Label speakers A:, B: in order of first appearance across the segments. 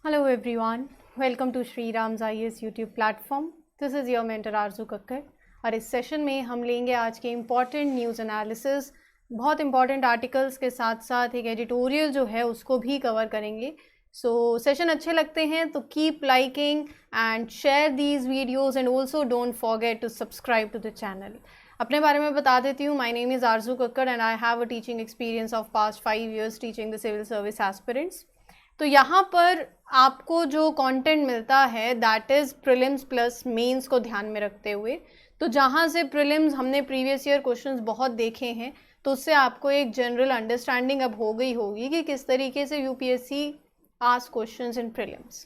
A: Hello everyone, welcome to Shri Ram's IAS YouTube platform. This is your mentor आरजू कक्कर और इस session में हम लेंगे आज के इम्पॉर्टेंट न्यूज़ एनालिसिस, बहुत इंपॉर्टेंट आर्टिकल्स के साथ साथ एक एडिटोरियल जो है उसको भी कवर करेंगे. सो सेशन अच्छे लगते हैं तो keep liking and share these videos and also don't forget to subscribe to the channel. अपने बारे में बता देती हूँ. माई name is Arzoo Kakkar and I have a teaching experience of past 5 years teaching the civil service aspirants. तो यहाँ पर आपको जो कंटेंट मिलता है that is prelims plus mains को ध्यान में रखते हुए. तो जहाँ से प्रीलिम्स हमने प्रीवियस ईयर क्वेश्चंस बहुत देखे हैं तो उससे आपको एक जनरल अंडरस्टैंडिंग अब हो गई होगी कि किस तरीके से UPSC ask questions in prelims.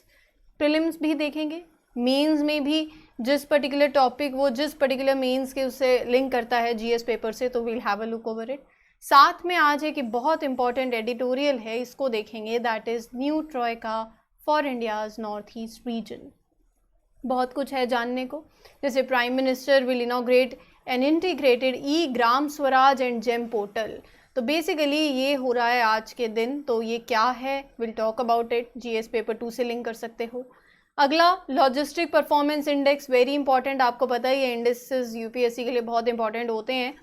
A: Prelims भी देखेंगे, मेंस में भी जिस पर्टिकुलर टॉपिक वो जिस पर्टिकुलर मेंस के उससे लिंक करता है जीएस पेपर से, तो we'll have a look over it. साथ में आज एक बहुत इंपॉर्टेंट एडिटोरियल है, इसको देखेंगे, that is new troika for India's north east region. बहुत कुछ है जानने को, जैसे prime minister will inaugurate an integrated e Gram Swaraj and GeM portal. तो बेसिकली ये हो रहा है आज के दिन. तो ये क्या है, will talk about it. GS paper 2 से लिंक कर सकते हो. अगला logistic performance index, very important. आपको पता ही है इंडेक्सेस यूपीएससी के लिए बहुत इंपॉर्टेंट होते हैं.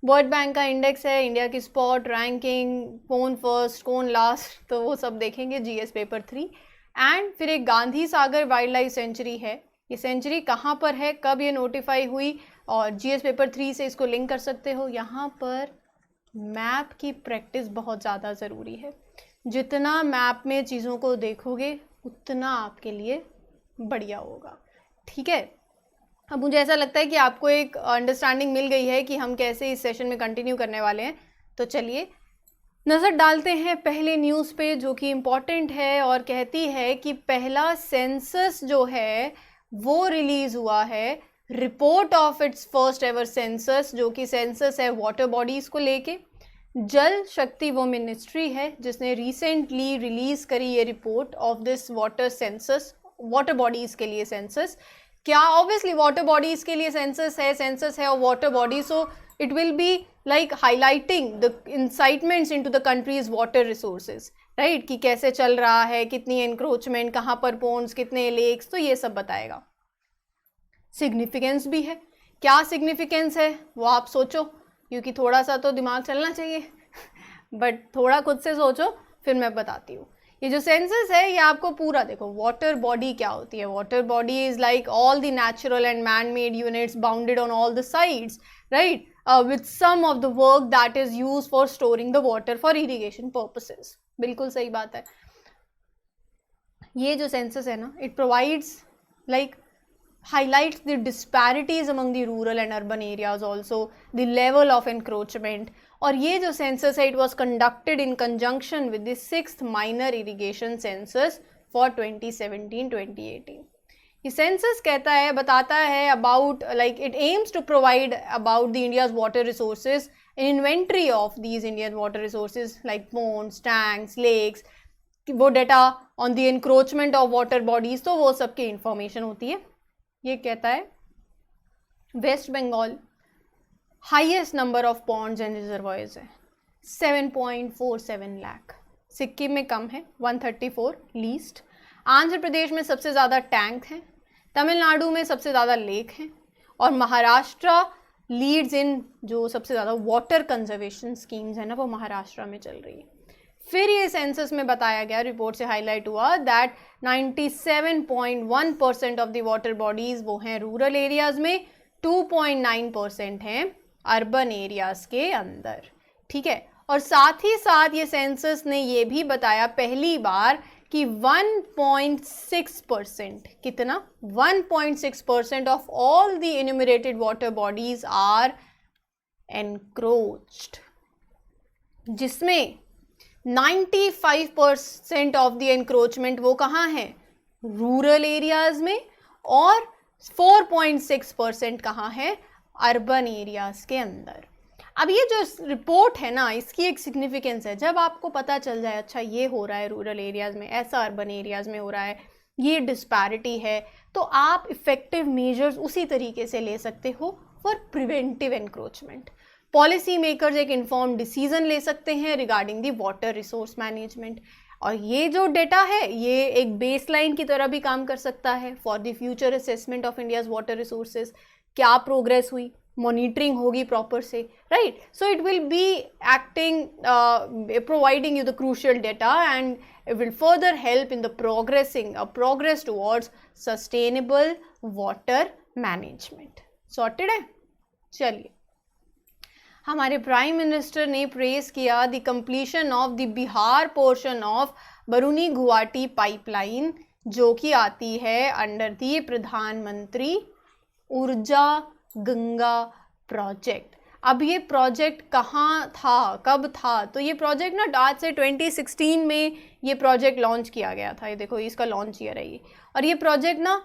A: वर्ल्ड बैंक का इंडेक्स है, इंडिया की स्पॉट रैंकिंग, कौन फर्स्ट कौन लास्ट, तो वो सब देखेंगे जीएस पेपर 3. एंड फिर एक Gandhi Sagar wild life sanctuary है. ये सेंचुरी कहाँ पर है, कब ये नोटिफाई हुई, और जीएस पेपर 3 से इसको लिंक कर सकते हो. यहाँ पर मैप की प्रैक्टिस बहुत ज़्यादा ज़रूरी है. जितना मैप में चीज़ों को देखोगे उतना आपके लिए बढ़िया होगा. ठीक है. अब मुझे ऐसा लगता है कि आपको एक अंडरस्टैंडिंग मिल गई है कि हम कैसे इस सेशन में कंटिन्यू करने वाले हैं. तो चलिए नज़र डालते हैं पहले न्यूज़ पे, जो कि इम्पॉर्टेंट है और कहती है कि पहला सेंसस जो है वो रिलीज़ हुआ है. Report of its first ever census, जो कि सेंसस है वाटर बॉडीज़ को लेके. जल शक्ति वो मिनिस्ट्री है जिसने रिसेंटली रिलीज़ करी ये report of this water census, water bodies के लिए सेंसस. क्या ऑब्वियसली वाटर बॉडीज़ के लिए सेंसस है और water body, so it will be like highlighting the incitements into the country's water resources, right, कि कैसे चल रहा है, कितनी एनक्रोचमेंट, कहाँ पर पोन्स, कितने लेक्स, तो ये सब बताएगा. सिग्निफिकेंस भी है. क्या सिग्निफिकेंस है वो आप सोचो, क्योंकि थोड़ा सा तो दिमाग चलना चाहिए बट थोड़ा खुद से सोचो फिर मैं बताती हूँ. ये जो सेंसस है ये आपको पूरा देखो. वाटर बॉडी क्या होती है? Water body is like all the natural and man made units bounded on all the sides, right, with some of the work that is use for storing the water for irrigation purposes. बिल्कुल सही बात है. ये जो census है ना, it provides like highlights the disparities among the rural and urban areas, also the level of encroachment. और ये जो census है it was conducted in conjunction with the 6th minor irrigation census for 2017-2018. ये census कहता है, बताता है about like it aims to provide about the India's water resources, an inventory of these Indian water resources like ponds, tanks, lakes, वो data on the encroachment of water bodies, तो वो सब की information होती है. ये कहता है West Bengal highest number of ponds and reservoirs है 7.47 लाख. सिक्किम में कम है 134 लीस्ट. आंध्र प्रदेश में सबसे ज़्यादा टैंक हैं. तमिलनाडु में सबसे ज़्यादा लेक हैं. और महाराष्ट्र लीड्स इन, जो सबसे ज़्यादा वाटर कंजर्वेशन स्कीम्स है ना वो महाराष्ट्र में चल रही है. फिर ये सेंसस में बताया गया, रिपोर्ट से हाईलाइट हुआ that 97.1% of the water bodies वो हैं रूरल एरियाज़ में, 2.9% हैं अर्बन एरियाज़ के अंदर. ठीक है. और साथ ही साथ ये सेंसस ने ये भी बताया पहली बार कि 1.6%, कितना, 1.6% of all the enumerated water bodies are encroached, जिसमें 95% ऑफ द एनक्रोचमेंट वो कहाँ है, रूरल एरियाज में, और 4.6% कहाँ है, अर्बन एरियाज के अंदर. अब ये जो रिपोर्ट है ना, इसकी एक सिग्निफिकेंस है. जब आपको पता चल जाए अच्छा ये हो रहा है रूरल एरियाज में, ऐसा अर्बन एरियाज में हो रहा है, ये डिस्पैरिटी है, तो आप इफेक्टिव मेजर्स उसी तरीके से ले सकते हो for preventive encroachment. Policy makers एक इन्फॉर्म डिसीजन ले सकते हैं regarding the water resource management. और ये जो डेटा है ये एक बेसलाइन की तरह भी काम कर सकता है for the future assessment of India's water resources. क्या प्रोग्रेस हुई, मॉनिटरिंग होगी प्रॉपर से, right? So it will be acting providing you the crucial data and it will further help in the progress towards sustainable water management. Sorted है? चलिए, हमारे prime minister ने press किया the completion of the Bihar portion of बरूनी Guwahati pipeline, जो कि आती है under the प्रधानमंत्री ऊर्जा गंगा प्रोजेक्ट। अब ये प्रोजेक्ट कहाँ था, कब था? तो ये प्रोजेक्ट ना आज से 2016 में ये प्रोजेक्ट लॉन्च किया गया था। ये देखो, इसका लॉन्च ईयर है ये। और ये प्रोजेक्ट ना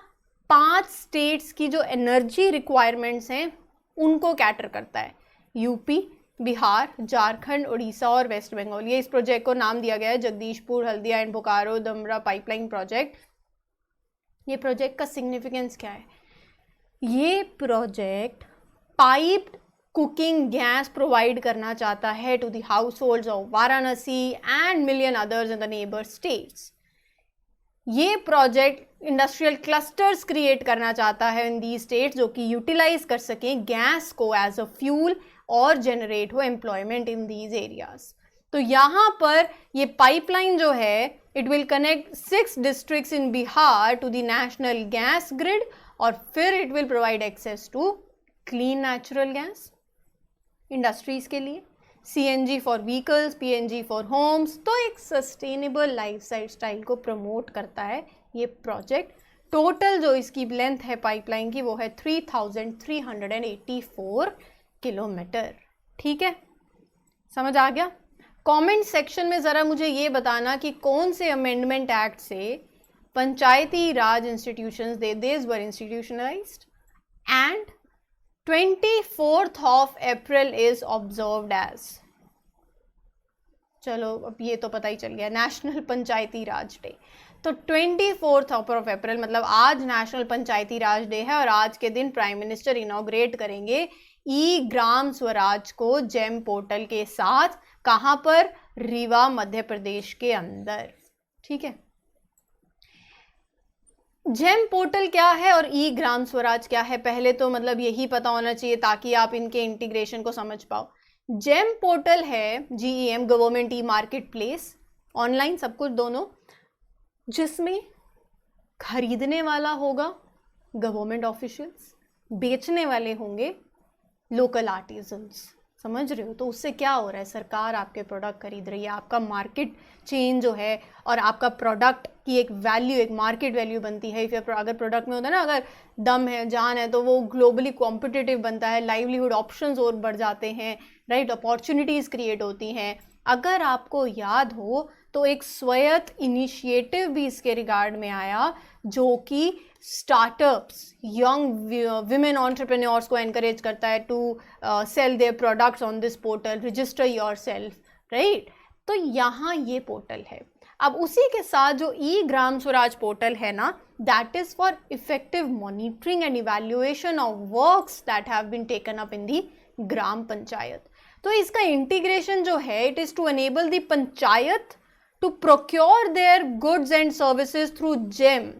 A: 5 स्टेट्स की जो एनर्जी रिक्वायरमेंट्स हैं उनको कैटर करता है, यूपी, बिहार, झारखंड, उड़ीसा और वेस्ट बंगाल। ये इस प्रोजेक्ट को नाम दिया गया है Jagdishpur Haldia and Bokaro Dhamra pipeline project. ये प्रोजेक्ट का सिग्निफिकेंस क्या है? ये project piped cooking gas provide करना चाहता है to the households of Varanasi and million others in the neighbour states. ये प्रोजेक्ट इंडस्ट्रियल क्लस्टर्स क्रिएट करना चाहता है इन दी स्टेट्स, जो कि यूटिलाइज कर सकें गैस को एज अ फ्यूल और जनरेट हो एम्प्लॉयमेंट इन दीज एरियाज। तो यहाँ पर ये पाइपलाइन जो है it will connect 6 districts in Bihar to the national gas grid, और फिर it will provide access to clean natural gas industries के लिए, CNG for vehicles, PNG for homes. तो एक सस्टेनेबल लाइफ स्टाइल को प्रमोट करता है ये प्रोजेक्ट। टोटल जो इसकी लेंथ है पाइपलाइन की वो है 3384 किलोमीटर। ठीक है, समझ आ गया? कमेंट सेक्शन में ज़रा मुझे ये बताना कि कौन से अमेंडमेंट एक्ट से Panchayati Raj institutions this were institutionalised and 24th of April is observed as, चलो अब ये तो पता ही चल गया, नेशनल पंचायती राज डे। तो 24th of April मतलब आज नेशनल पंचायती राज डे है, और आज के दिन प्राइम मिनिस्टर इनॉग्रेट करेंगे ई ग्राम स्वराज को जेम पोर्टल के साथ। कहाँ पर? रीवा मध्य प्रदेश के अंदर। ठीक है, जेम पोर्टल क्या है और ई ग्राम स्वराज क्या है, पहले तो मतलब यही पता होना चाहिए ताकि आप इनके इंटीग्रेशन को समझ पाओ। जेम पोर्टल है GEM, government e market place, online सब कुछ दोनों, जिसमें खरीदने वाला होगा गवर्नमेंट ऑफिशियल्स, बेचने वाले होंगे लोकल आर्टिजन्स। समझ रहे हो? तो उससे क्या हो रहा है, सरकार आपके प्रोडक्ट खरीद रही है, आपका मार्केट चेन जो है और आपका प्रोडक्ट की एक वैल्यू, एक मार्केट वैल्यू बनती है। अगर प्रोडक्ट में होता है ना, अगर दम है, जान है, तो वो ग्लोबली कॉम्पिटिटिव बनता है, लाइवलीहुड ऑप्शंस और बढ़ जाते हैं, राइट? अपॉर्चुनिटीज़ क्रिएट होती हैं। अगर आपको याद हो तो एक स्वायत्त इनिशिएटिव भी इसके रिगार्ड में आया, जो कि स्टार्टअप्स, यंग विमेन एंटरप्रेन्योर्स को एनकरेज करता है to sell their products on this portal, register yourself, right? तो यहाँ ये पोर्टल है। अब उसी के साथ जो ई ग्राम स्वराज पोर्टल है ना, that is for effective monitoring and evaluation of works that have been taken up in the Gram Panchayat. तो इसका इंटीग्रेशन जो है, it is to enable the panchayat to procure their goods and services through GeM,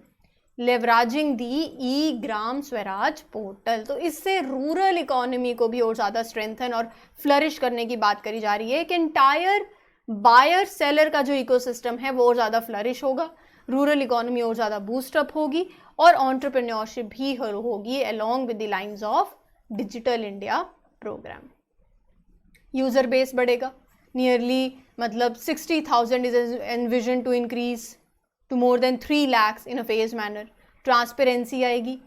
A: leveraging the e Gram Swaraj portal. तो इससे rural economy को भी और ज़्यादा स्ट्रेंथन और फ्लरिश करने की बात करी जा रही है कि एंटायर बायर सेलर का जो इकोसिस्टम है वो और ज़्यादा फ्लरिश होगा, रूरल इकोनॉमी और ज़्यादा बूस्टअप होगी, और एंटरप्रेन्योरशिप भी होगी along with the lines of digital India program. User base बढ़ेगा, नियरली मतलब 60,000 is envision to increase to more than 3 lakhs in a phased manner. Transparency आएगी,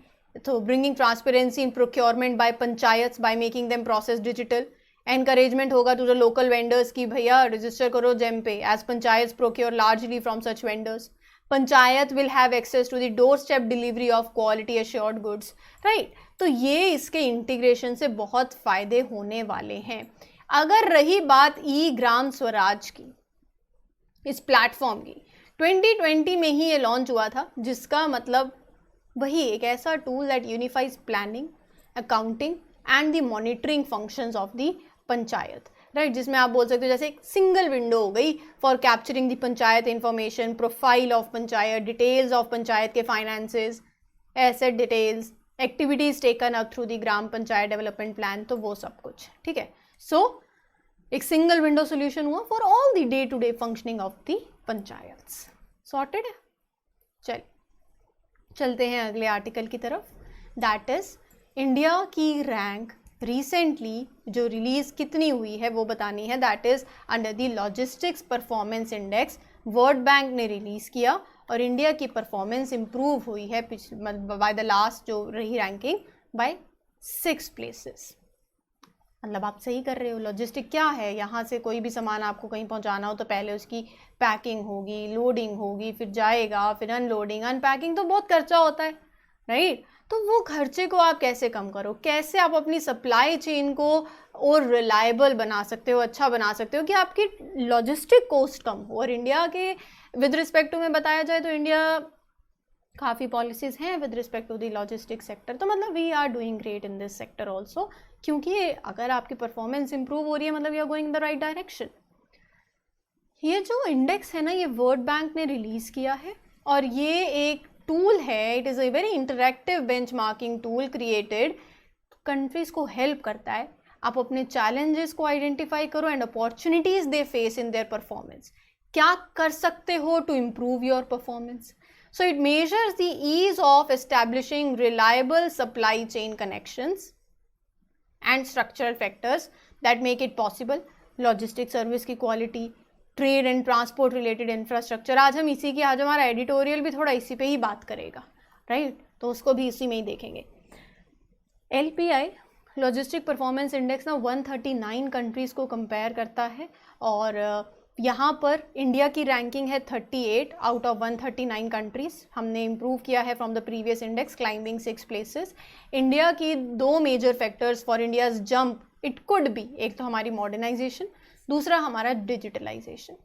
A: तो bringing transparency in procurement by panchayats by making them process digital. Encouragement होगा to the local vendors कि भैया register करो GeM पे, as panchayats procure largely from such vendors. Panchayat will have access to the doorstep delivery of quality assured goods, right? तो ये इसके integration से बहुत फ़ायदे होने वाले हैं। अगर रही बात ई ग्राम स्वराज की, इस प्लेटफॉर्म की, 2020 में ही ये लॉन्च हुआ था, जिसका मतलब वही एक ऐसा tool that unifies planning, accounting and the monitoring functions of the panchayat. Right, जिसमें आप बोल सकते हो जैसे एक सिंगल विंडो हो गई for capturing the panchayat information, profile of panchayat, details of panchayat के finances, asset details, activities taken up through the Gram Panchayat development plan, तो वो सब कुछ, ठीक है। सो एक सिंगल विंडो सोल्यूशन हुआ for all the day to day functioning of the panchayat. Sorted है। चलते हैं अगले आर्टिकल की तरफ, दैट इज इंडिया की रैंक रिसेंटली जो रिलीज कितनी हुई है वो बतानी है, that is under the logistics performance index, world bank ने रिलीज किया और इंडिया की परफॉर्मेंस इंप्रूव हुई है बाय द लास्ट जो रही रैंकिंग बाय 6 प्लेसेस। मतलब आप सही कर रहे हो। लॉजिस्टिक क्या है, यहाँ से कोई भी सामान आपको कहीं पहुँचाना हो तो पहले उसकी पैकिंग होगी, लोडिंग होगी, फिर जाएगा, फिर अनलोडिंग, अनपैकिंग, तो बहुत खर्चा होता है, राइट। तो वो खर्चे को आप कैसे कम करो, कैसे आप अपनी सप्लाई चेन को और रिलायबल बना सकते हो, अच्छा बना सकते हो कि आपकी लॉजिस्टिक कॉस्ट कम हो। और इंडिया के विद रिस्पेक्ट टू में बताया जाए तो इंडिया काफ़ी पॉलिसीज़ हैं with respect to the logistic sector, तो मतलब we are doing great in this sector also, क्योंकि अगर आपकी परफॉर्मेंस इंप्रूव हो रही है मतलब you are going in the right direction. ये जो इंडेक्स है ना, ये वर्ल्ड बैंक ने रिलीज़ किया है और ये एक टूल है, it is a very interactive benchmarking tool created, countries को हेल्प करता है आप अपने चैलेंजेस को आइडेंटिफाई करो and opportunities they face in their performance, क्या कर सकते हो to improve your performance. So it measures the ease of establishing reliable supply chain connections and structural factors that make it possible. Logistic service की quality, trade and transport related infrastructure, आज हमारा editorial भी थोड़ा इसी पे ही बात करेगा, right, तो उसको भी इसी में ही देखेंगे। LPI लॉजिस्टिक परफॉर्मेंस इंडेक्स ना 139 कंट्रीज़ को कंपेयर करता है और यहाँ पर इंडिया की रैंकिंग है 38 आउट ऑफ 139 कंट्रीज़। हमने इम्प्रूव किया है from the previous index, climbing 6 places. India की 2 major factors for India's jump it could be, एक तो हमारी मॉडर्नाइजेशन, दूसरा हमारा डिजिटलाइजेशन।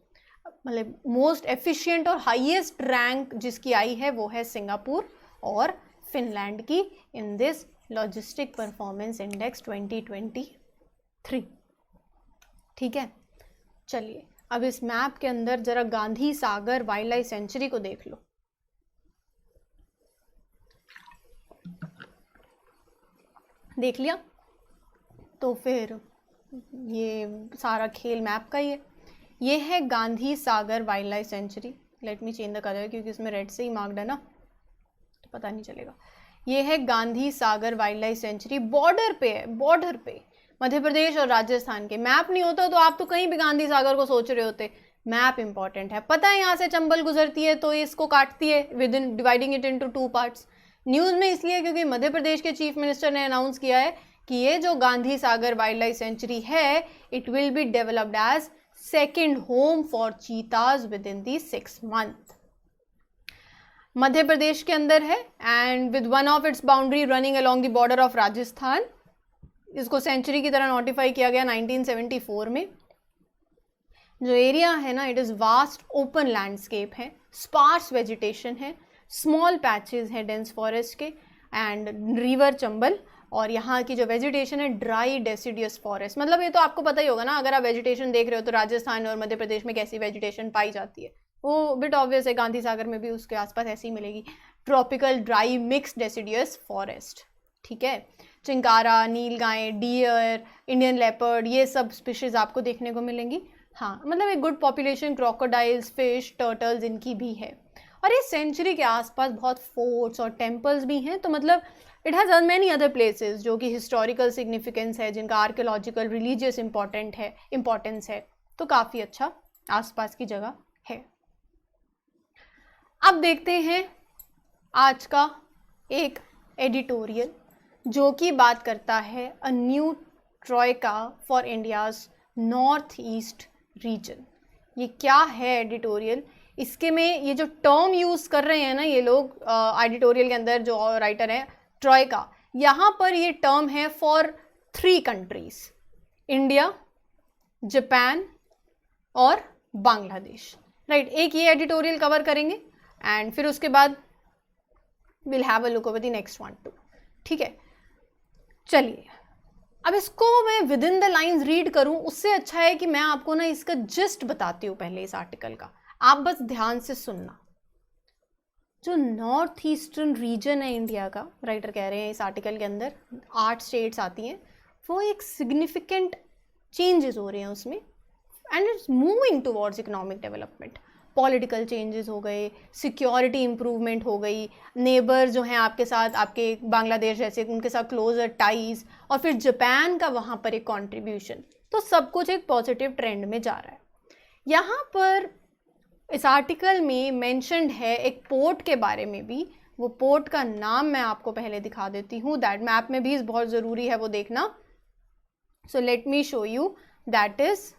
A: मतलब मोस्ट एफिशिएंट और हाईएस्ट रैंक जिसकी आई है वो है सिंगापुर और फिनलैंड की in this logistic performance index 2023। ठीक है, चलिए अब इस मैप के अंदर जरा Gandhi Sagar wild life sanctuary को देख लो। देख लिया तो फिर ये सारा खेल मैप का ही है। ये है Gandhi Sagar wild life sanctuary. Let me change the colour क्योंकि इसमें रेड से ही मार्क्ड है ना, तो पता नहीं चलेगा। ये है Gandhi Sagar wild life sanctuary, border पे है, बॉर्डर पे मध्य प्रदेश और राजस्थान के। मैप नहीं होता तो आप तो कहीं भी गांधी सागर को सोच रहे होते। मैप इंपॉर्टेंट है। पता है यहाँ से चंबल गुजरती है तो इसको काटती है with in dividing it into 2 parts. News में इसलिए क्योंकि मध्य प्रदेश के चीफ मिनिस्टर ने अनाउंस किया है कि ये जो Gandhi Sagar wild life sanctuary है it will be developed as second home for cheetahs within the 6 month. Madhya Pradesh के अंदर है and with one of its boundary running along the border of Rajasthan. इसको सेंचुरी की तरह नोटिफाई किया गया 1974 में। जो एरिया है ना, it is vast open landscape है, स्पार्स वेजिटेशन है, स्मॉल पैचेस हैं डेंस फॉरेस्ट के एंड रिवर चंबल। और यहाँ की जो वेजिटेशन है ड्राई डेसिडियस फॉरेस्ट। मतलब ये तो आपको पता ही होगा ना, अगर आप वेजिटेशन देख रहे हो तो राजस्थान और मध्य प्रदेश में कैसी वेजिटेशन पाई जाती है वो बिट ऑब्वियस है। गांधी सागर में भी उसके आसपास ऐसी ही मिलेगी, tropical dry mix deciduous forest. ठीक है, चिंकारा, नीलगाय, डियर, इंडियन लेपर्ड, ये सब स्पीशीज आपको देखने को मिलेंगी। हाँ, मतलब एक good population crocodiles, fish, turtles इनकी भी है। और इस सेंचुरी के आसपास बहुत फोर्ट्स और टेम्पल्स भी हैं, तो मतलब it has many other places जो कि हिस्टोरिकल सिग्निफिकेंस है, जिनका आर्कियोलॉजिकल रिलीजियस इम्पोर्टेंस है, तो काफ़ी अच्छा आसपास की जगह है। अब देखते हैं आज का एक एडिटोरियल जो कि बात करता है a new troika for India's north east reason. ये क्या है एडिटोरियल, इसके में ये जो टर्म यूज़ कर रहे हैं ना ये लोग एडिटोरियल के अंदर जो राइटर हैं, ट्रोइका, यहाँ पर ये टर्म है फॉर 3 कंट्रीज, इंडिया, जापान और बांग्लादेश। राइट, एक ये एडिटोरियल कवर करेंगे एंड फिर उसके बाद will have a look over the next 1 2। ठीक है, चलिए अब इसको मैं with in the lines read करूं उससे अच्छा है कि मैं आपको ना इसका जिस्ट बताती हूँ पहले इस आर्टिकल का, आप बस ध्यान से सुनना। जो नॉर्थ ईस्टर्न रीजन है इंडिया का, राइटर कह रहे हैं इस आर्टिकल के अंदर 8 स्टेट्स आती हैं, वो एक सिग्निफिकेंट चेंजेस हो रहे हैं उसमें, and it's moving towards economic development. Political changes हो गए, सिक्योरिटी इम्प्रूवमेंट हो गई, नेबर जो हैं आपके साथ, आपके बांग्लादेश जैसे, उनके साथ क्लोजर टाइज, और फिर जापान का वहाँ पर एक कॉन्ट्रीब्यूशन, तो सब कुछ एक पॉजिटिव ट्रेंड में जा रहा है। यहाँ पर इस आर्टिकल में मेंशन्ड है एक पोर्ट के बारे में भी। वो पोर्ट का नाम मैं आपको पहले दिखा देती हूँ, दैट मैप में भी बहुत ज़रूरी है वो देखना। So let me show you, that is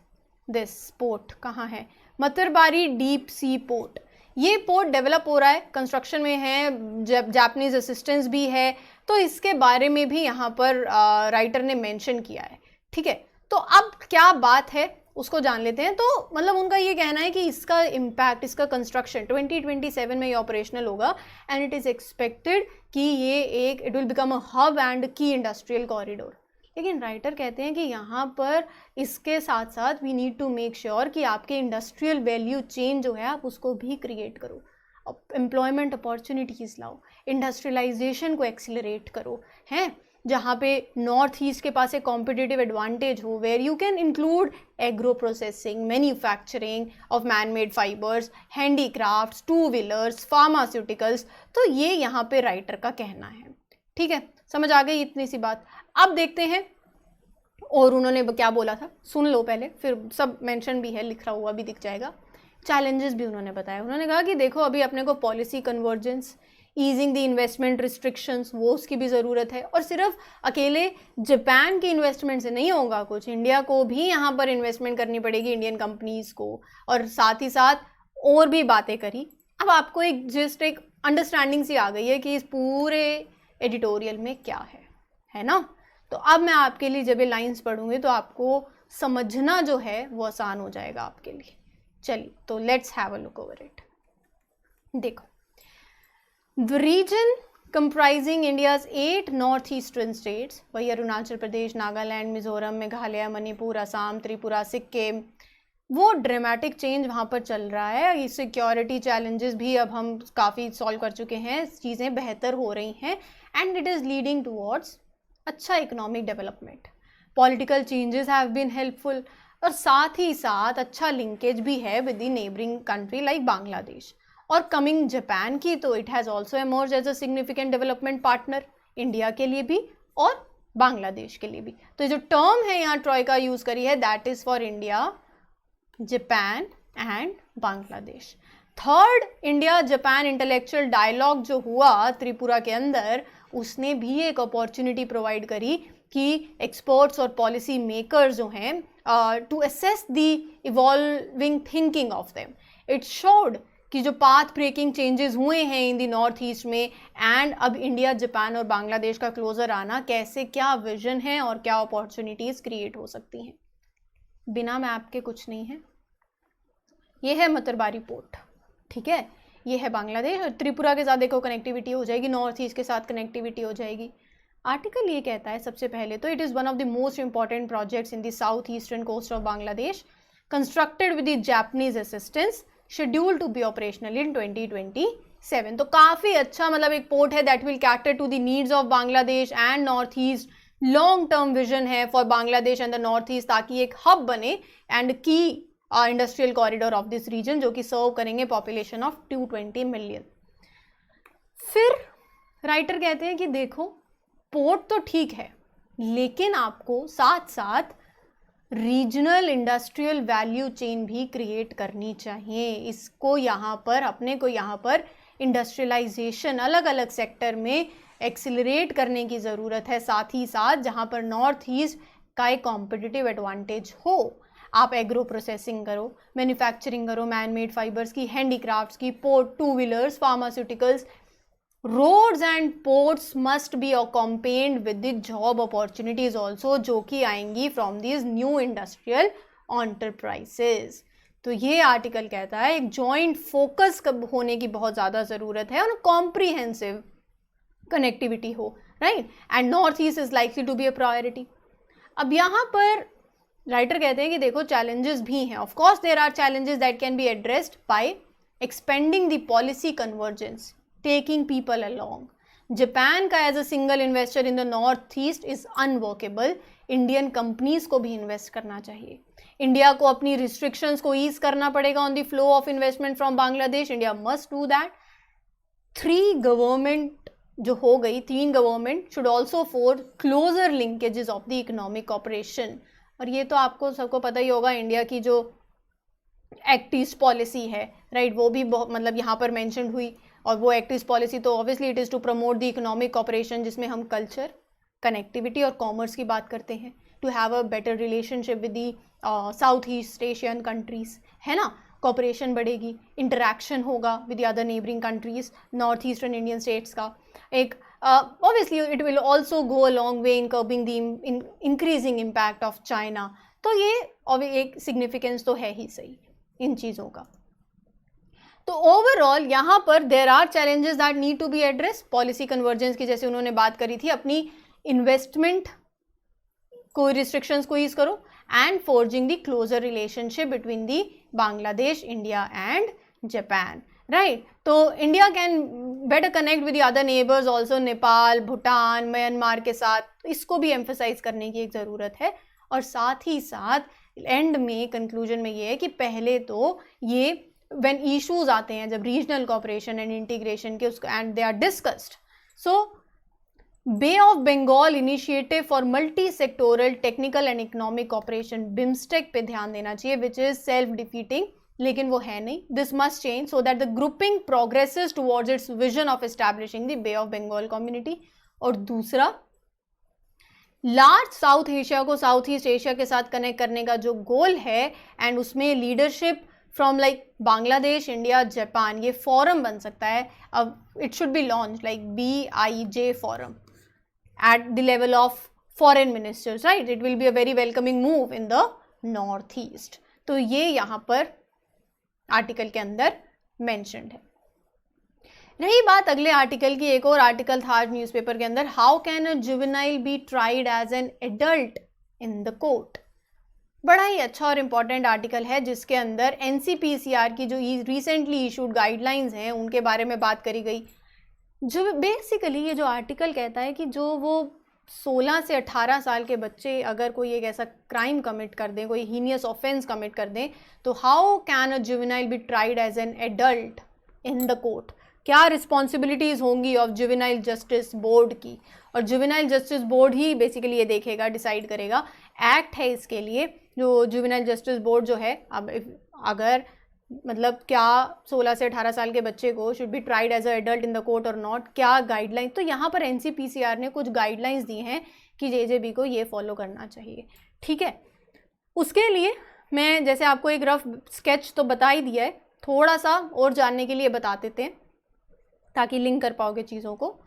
A: this port. कहाँ है? मतरबारी डीप सी पोर्ट। ये पोर्ट डेवलप हो रहा है, कंस्ट्रक्शन में है, जापानीज असिस्टेंस भी है, तो इसके बारे में भी यहाँ पर राइटर ने मेंशन किया है। ठीक है, तो अब क्या बात है उसको जान लेते हैं। तो मतलब उनका ये कहना है कि इसका इम्पैक्ट, इसका कंस्ट्रक्शन 2027 में ये ऑपरेशनल होगा, एंड इट इज़ एक्सपेक्टेड कि ये एक it will become a hub and की इंडस्ट्रियल कॉरिडोर। लेकिन राइटर कहते हैं कि यहाँ पर इसके साथ साथ we need to make sure कि आपके इंडस्ट्रियल वैल्यू चेन जो है आप उसको भी क्रिएट करो, एम्प्लॉयमेंट अपॉर्चुनिटीज़ लाओ, इंडस्ट्रियलाइजेशन को एक्सिलरेट करो, हैं, जहाँ पे नॉर्थ ईस्ट के पास एक कॉम्पिटिटिव एडवांटेज हो, where you can include agro processing, manufacturing of man made fibres, handicrafts, two wheelers, pharmaceuticals. तो ये यहाँ पे राइटर का कहना है। ठीक है, समझ आ गई इतनी सी बात। अब देखते हैं और उन्होंने क्या बोला था, सुन लो पहले, फिर सब मेंशन भी है, लिखा हुआ भी दिख जाएगा। चैलेंजेस भी उन्होंने बताया। उन्होंने कहा कि देखो अभी अपने को policy convergence, easing the investment restrictions, वो उसकी भी ज़रूरत है, और सिर्फ अकेले जापान की इन्वेस्टमेंट से नहीं होगा कुछ, इंडिया को भी यहाँ पर इन्वेस्टमेंट करनी पड़ेगी, इंडियन कंपनीज़ को, और साथ ही साथ और भी बातें करी। अब आपको एक जस्ट एक अंडरस्टैंडिंग सी आ गई है कि इस पूरे एडिटोरियल में क्या है ना। तो अब मैं आपके लिए जब ये लाइंस पढ़ूंगी तो आपको समझना जो है वो आसान हो जाएगा आपके लिए। चलिए, तो let's have a look over it. देखो, the region comprising India's 8 north eastern states, वही अरुणाचल प्रदेश, नागालैंड, मिजोरम, मेघालय, मणिपुर, असम, त्रिपुरा, सिक्किम, वो ड्रामेटिक चेंज वहाँ पर चल रहा है। ये सिक्योरिटी चैलेंजेस भी अब हम काफ़ी सॉल्व कर चुके हैं, चीज़ें बेहतर हो रही हैं, and it is leading towards अच्छा economic development. Political changes have been helpful, और साथ ही साथ अच्छा लिंकेज भी है with the neighbouring country like Bangladesh. और कमिंग जापान की, तो it has also emerge as a significant development partner India के लिए भी और बांग्लादेश के लिए भी। तो जो टर्म है यहाँ ट्रॉयका यूज़ करी है, that is for India, Japan and Bangladesh. Third India Japan intellectual dialogue जो हुआ त्रिपुरा के अंदर, उसने भी एक अपॉर्चुनिटी प्रोवाइड करी कि एक्सपर्ट्स और पॉलिसी मेकर्स जो हैं to assess the evolving thinking of them. It showed कि जो पाथ ब्रेकिंग चेंजेस हुए हैं इन द नॉर्थ ईस्ट में, एंड अब इंडिया, जापान और बांग्लादेश का क्लोजर आना, कैसे क्या विजन है और क्या अपॉर्चुनिटीज़ क्रिएट हो सकती हैं। बिना मैप के कुछ नहीं है। ये है मतरबारी पोर्ट, ठीक है, ये है बांग्लादेश, और त्रिपुरा के साथ देखो कनेक्टिविटी हो जाएगी, नॉर्थ ईस्ट के साथ कनेक्टिविटी हो जाएगी। आर्टिकल ये कहता है सबसे पहले तो, it is one of the most important projects in the south eastern coast of Bangladesh, constructed with the Japanese assistance, schedule to be operational in 2027। तो काफ़ी अच्छा मतलब एक पोर्ट है that will cater to the needs of Bangladesh and north east. Long term vision है for Bangladesh and the north east, ताकि एक hub बने एंड की industrial corridor of this region, जो कि सर्व करेंगे पॉपुलेशन ऑफ 220 मिलियन। फिर राइटर कहते हैं कि देखो पोर्ट तो ठीक है, लेकिन आपको साथ साथ रीजनल इंडस्ट्रियल वैल्यू चेन भी क्रिएट करनी चाहिए। इसको यहाँ पर, अपने को यहाँ पर इंडस्ट्रियलाइजेशन अलग अलग सेक्टर में एक्सिलरेट करने की ज़रूरत है, साथ ही साथ जहाँ पर नॉर्थ ईस्ट का एक कॉम्पिटिटिव एडवांटेज हो। आप एग्रो प्रोसेसिंग करो, मैन्युफैक्चरिंग करो, मैन मेड फाइबर्स की, हैंडीक्राफ्ट्स की, port, two wheelers, pharmaceuticals, roads and ports must be accompanied with the job opportunities also, जो कि आएंगी from this new industrial enterprises. तो ये आर्टिकल कहता है एक जॉइंट फोकस होने की बहुत ज़्यादा ज़रूरत है और कॉम्प्रीहेंसिव कनेक्टिविटी हो, right, and north east is likely to be a priority. अब यहाँ पर राइटर कहते हैं कि देखो चैलेंजेस भी हैं, of course there are challenges that can be addressed by expanding the policy convergence, taking people along. Japan का as a single investor in the north east is unworkable. Indian companies को भी invest करना चाहिए. India को अपनी restrictions को ease करना पड़ेगा on the flow of investment from Bangladesh. India must do that. 3 government जो हो गई, 3 government should also for closer linkages of the economic cooperation. और ये तो आपको सबको पता ही होगा, इंडिया की जो एक्ट ईस्ट पॉलिसी है, राइट, वो भी बहुत मतलब यहाँ पर मेंशन हुई. और वो एक्ट ईस्ट पॉलिसी तो obviously it is to promote the economic cooperation, जिसमें हम कल्चर, कनेक्टिविटी और कॉमर्स की बात करते हैं. To have a better relationship with the south east Asian countries, है ना. कॉपरेशन बढ़ेगी, इंटरेक्शन होगा with the other neighbouring countries, north eastern Indian states का. एक obviously it will also go a long way in curbing the increasing impact of China. तो ये एक significance तो है ही सही इन चीज़ों का. तो ओवरऑल यहाँ पर there are challenges that need to be address. Policy convergence की जैसे उन्होंने बात करी थी, अपनी इन्वेस्टमेंट को रिस्ट्रिक्शंस को ईज करो, and forging the closer relationship between the Bangladesh, India and Japan, right. तो India can better connect with the other neighbours also, Nepal, Bhutan, Myanmar के साथ. इसको भी एम्फेसाइज करने की एक ज़रूरत है. और साथ ही साथ एंड में कंक्लूजन में ये है कि पहले तो ये व्हेन इश्यूज आते हैं, जब रीजनल कॉपरेशन एंड इंटीग्रेशन के, उसको and they are discussed. So bay of Bengal initiative for multi sectoral technical and economic cooperation, BIMSTEC पे ध्यान देना चाहिए, विच इज सेल्फ डिफीटिंग, लेकिन वो है नहीं. This must change so that the grouping progresses towards its vision of establishing the bay of Bengal community. और दूसरा, लार्ज साउथ एशिया को साउथ ईस्ट एशिया के साथ कनेक्ट करने का जो गोल है, एंड उसमें leadership from like Bangladesh, India, Japan, ये फॉरम बन सकता है. अब it should be launch like BIJ forum at the level of foreign ministers, right? It will be a very welcoming move in the northeast. तो ये यहाँ पर आर्टिकल के अंदर mentioned है. रही बात अगले आर्टिकल की, एक और आर्टिकल था आज न्यूज़पेपर के अंदर, how can a juvenile be tried as an adult in the court. बड़ा ही अच्छा और इम्पॉर्टेंट आर्टिकल है, जिसके अंदर NCPCR की जो रिसेंटली इशूड गाइडलाइंस हैं उनके बारे में बात करी गई. जो बेसिकली ये जो आर्टिकल कहता है कि जो वो 16 से 18 साल के बच्चे अगर कोई एक ऐसा क्राइम कमिट कर दें, कोई हीनियस ऑफेंस कमिट कर दें, तो how can a juvenile be tried as an adult in the court. क्या रिस्पॉन्सिबिलिटीज़ होंगी ऑफ जुवेनाइल जस्टिस बोर्ड की. और जुवेनाइल जस्टिस बोर्ड ही बेसिकली ये देखेगा, डिसाइड करेगा. एक्ट है इसके लिए, जो जुवेनाइल जस्टिस बोर्ड जो है, अब अगर मतलब क्या 16 से 18 साल के बच्चे को should be tried as a adult in the court और नॉट, क्या गाइडलाइन. तो यहाँ पर NCPCR ने कुछ गाइडलाइंस दी हैं कि JJB को ये फॉलो करना चाहिए. ठीक है, उसके लिए मैं जैसे आपको एक रफ स्केच तो बता ही दिया है, थोड़ा सा और जानने के लिए बता देते हैं ताकि लिंक कर पाओगे चीज़ों को.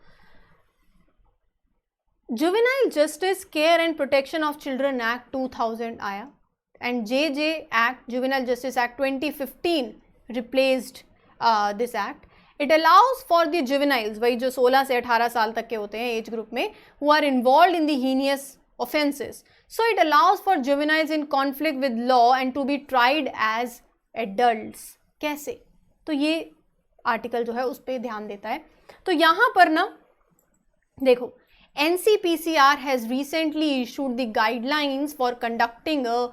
A: Juvenile justice care and protection of children act 2000 आया, and JJ Act, Juvenile Justice Act 2015 replaced this act. It allows for the juveniles, वही जो 16 से 18 साल तक के होते हैं एज ग्रुप में, who are involved in the heinous offenses. So it allows for juveniles in conflict with law and to be tried as adults. कैसे? तो ये आर्टिकल जो है उस पर ध्यान देता है. तो यहाँ पर ना देखो, NCPCR has recently issued the guidelines for conducting a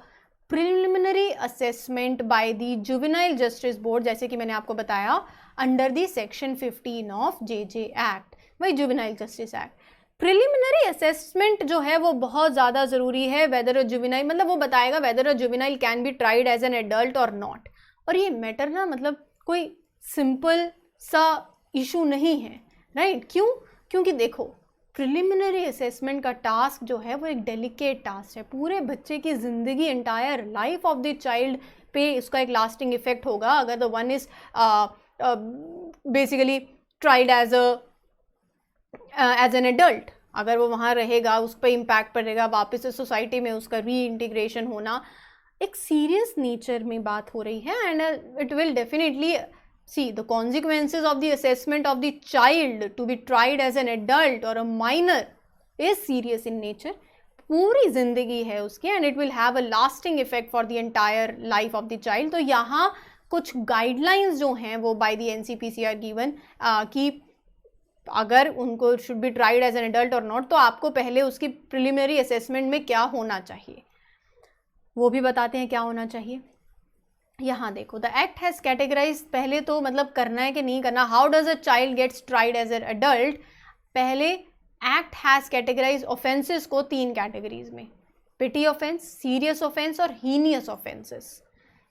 A: preliminary assessment by the juvenile justice board, जैसे कि मैंने आपको बताया, under the section 15 of JJ act, वही juvenile justice act. Preliminary assessment जो है वो बहुत ज़्यादा ज़रूरी है. वेदर अ जुवेनाइल, मतलब वो बताएगा whether a juvenile can be tried as an adult और नॉट. और ये मैटर ना मतलब कोई सिंपल सा इशू नहीं है, राइट. क्यों? क्योंकि देखो, प्रिलिमिनरी असेसमेंट का टास्क जो है वो एक डेलिकेट टास्क है. पूरे बच्चे की ज़िंदगी, entire life of the child पे इसका एक लास्टिंग इफेक्ट होगा अगर the one is basically tried as an adult. अगर वो वहाँ रहेगा, उस पर इम्पैक्ट पड़ेगा, वापस से सोसाइटी में उसका री इंटीग्रेशन होना. एक सीरियस नेचर में बात हो रही है, and it will definitely see the consequences of the assessment of the child to be tried as an adult or a minor is serious in nature. पूरी ज़िंदगी है उसकी, and it will have a lasting effect for the entire life of the child. तो यहाँ कुछ guidelines जो हैं वो by the NCPC are given कि अगर उनको should be tried as an adult और नॉट, तो आपको पहले उसकी प्रिलिमिनरी असेसमेंट में क्या होना चाहिए वो भी बताते हैं क्या होना चाहिए। यहाँ देखो, द एक्ट हैज़ कैटेगराइज, पहले तो मतलब करना है कि नहीं करना, how does a child gets tried as an adult. पहले एक्ट हैज़ कैटेगराइज ऑफेंसेस को 3 कैटेगरीज में, पिटी ऑफेंस, सीरियस ऑफेंस और हीनियस ऑफेंसेस।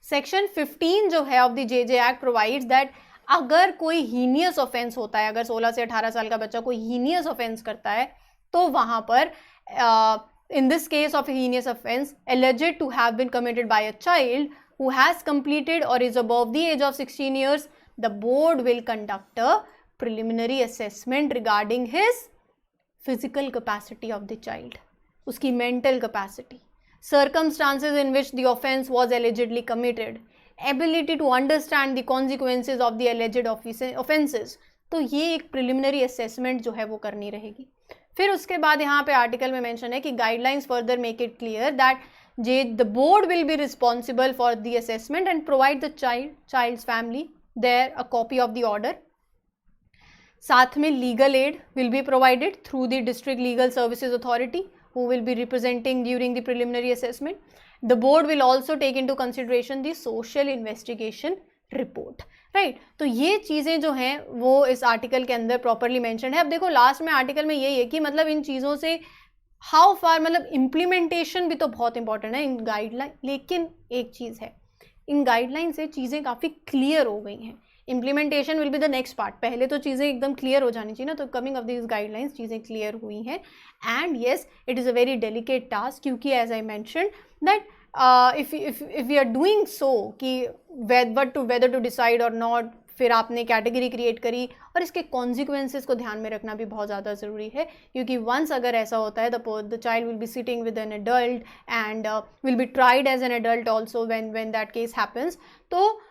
A: सेक्शन 15 जो है of the JJ act provides that अगर कोई हीनियस ऑफेंस होता है, अगर 16 से 18 साल का बच्चा कोई हीनियस ऑफेंस करता है, तो वहाँ पर in this case of a heinous offense alleged to have been committed by a child who has completed or is above the age of 16 years, the board will conduct a preliminary assessment regarding his physical capacity of the child, उसकी mental capacity, circumstances in which the offense was allegedly committed, ability to understand the consequences of the alleged offenses। तो ये एक preliminary assessment जो है वो करनी रहेगी। फिर उसके बाद यहाँ पे आर्टिकल में मेंशन है कि guidelines further make it clear that the board will be responsible for the assessment and provide the child's family their a copy of the order. साथ में legal aid will be provided through the district legal services authority who will be representing during the preliminary assessment. The board will also take into consideration the social investigation report, right. तो ये चीज़ें जो हैं वो इस article के अंदर properly mention है। अब देखो लास्ट में आर्टिकल में यही है कि मतलब इन चीज़ों से हाउ फार, मतलब इम्प्लीमेंटेशन भी तो बहुत इंपॉर्टेंट है इन गाइडलाइन। लेकिन एक चीज़ है, इन गाइडलाइन से चीज़ें काफ़ी क्लियर हो गई हैं, implementation will be the next part. पहले तो चीज़ें एकदम क्लियर हो जानी चाहिए ना, तो कमिंग ऑफ दिस गाइडलाइंस चीज़ें क्लियर हुई हैं। And yes, it is a very delicate task, क्योंकि as I mention that if we are doing so कि whether to decide or not, फिर आपने कैटेगरी क्रिएट करी और इसके कॉन्सिक्वेंसेस को ध्यान में रखना भी बहुत ज़्यादा ज़रूरी है, क्योंकि वंस अगर ऐसा होता है the child will be sitting with an adult and will be tried as an adult also when that case happens, तो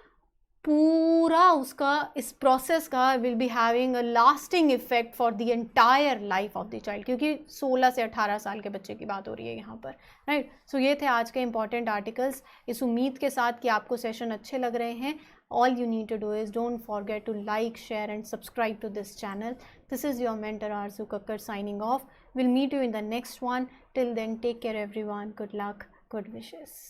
A: पूरा उसका इस प्रोसेस का will be having a lasting effect for the entire life of the child, क्योंकि 16 से 18 साल के बच्चे की बात हो रही है यहाँ पर, राइट। सो ये थे आज के इंपॉर्टेंट आर्टिकल्स, इस उम्मीद के साथ कि आपको सेशन अच्छे लग रहे हैं। All you need to do is don't forget to like, share and subscribe to this channel. This is your mentor Aarzoo Kakkar signing off. Will meet you in the next one. Till then take care everyone, good luck, good wishes.